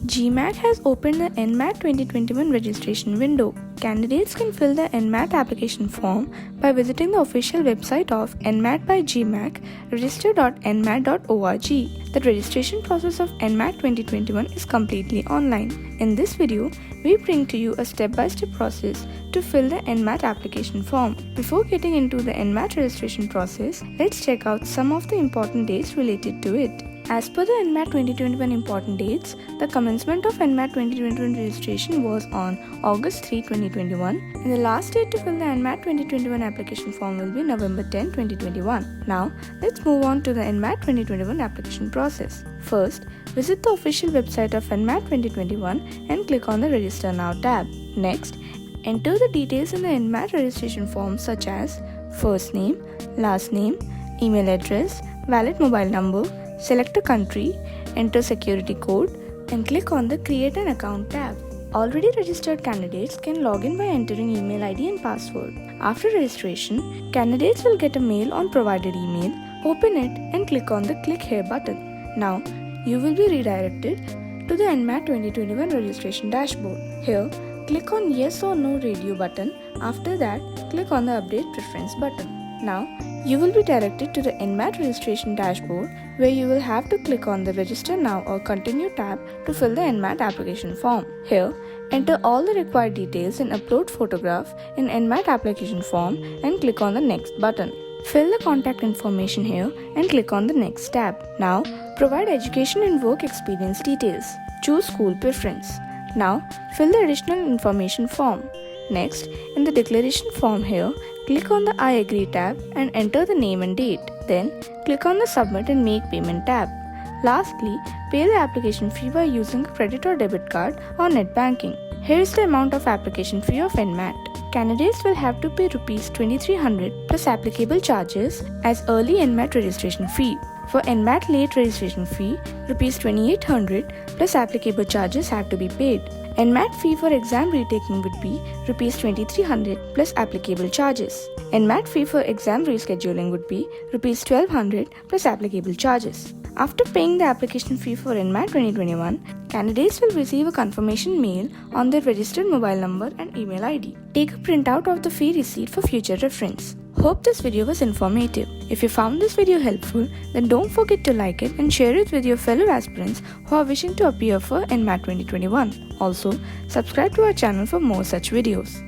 GMAC has opened the NMAT 2021 registration window. Candidates can fill the NMAT application form by visiting the official website of NMAT by GMAC, register.nmat.org. The registration process of NMAT 2021 is completely online. In this video, we bring to you a step-by-step process to fill the NMAT application form. Before getting into the NMAT registration process, let's check out some of the important dates related to it. As per the NMAT 2021 important dates, the commencement of NMAT 2021 registration was on August 3, 2021, and the last date to fill the NMAT 2021 application form will be November 10, 2021. Now, let's move on to the NMAT 2021 application process. First, visit the official website of NMAT 2021 and click on the Register Now tab. Next, enter the details in the NMAT registration form such as first name, last name, email address, valid mobile number. Select a country, enter security code, and click on the Create an Account tab. Already registered candidates can log in by entering email ID and password. After registration, candidates will get a mail on provided email. Open it and click on the Click Here button. Now, you will be redirected to the NMAT 2021 registration dashboard. Here, click on Yes or No Radio button. After that, click on the Update Preference button. Now, you will be directed to the NMAT registration dashboard where you will have to click on the Register Now or Continue tab to fill the NMAT application form. Here, enter all the required details and upload photograph in NMAT application form and click on the Next button. Fill the contact information here and click on the Next tab. Now, provide education and work experience details. Choose school preference. Now, fill the additional information form. Next, in the declaration form here, click on the I agree tab and enter the name and date. Then, click on the Submit and Make Payment tab. Lastly, pay the application fee by using a credit or debit card or net banking. Here is the amount of application fee of NMAT. Candidates will have to pay Rs 2300 plus applicable charges as early NMAT registration fee. For NMAT late registration fee, Rs 2800 plus applicable charges have to be paid. NMAT fee for exam retaking would be Rs 2300 plus applicable charges. NMAT fee for exam rescheduling would be Rs 1200 plus applicable charges. After paying the application fee for NMAT 2021, candidates will receive a confirmation mail on their registered mobile number and email ID. Take a printout of the fee receipt for future reference. Hope this video was informative. If you found this video helpful, then don't forget to like it and share it with your fellow aspirants who are wishing to appear for NMAT 2021. Also, subscribe to our channel for more such videos.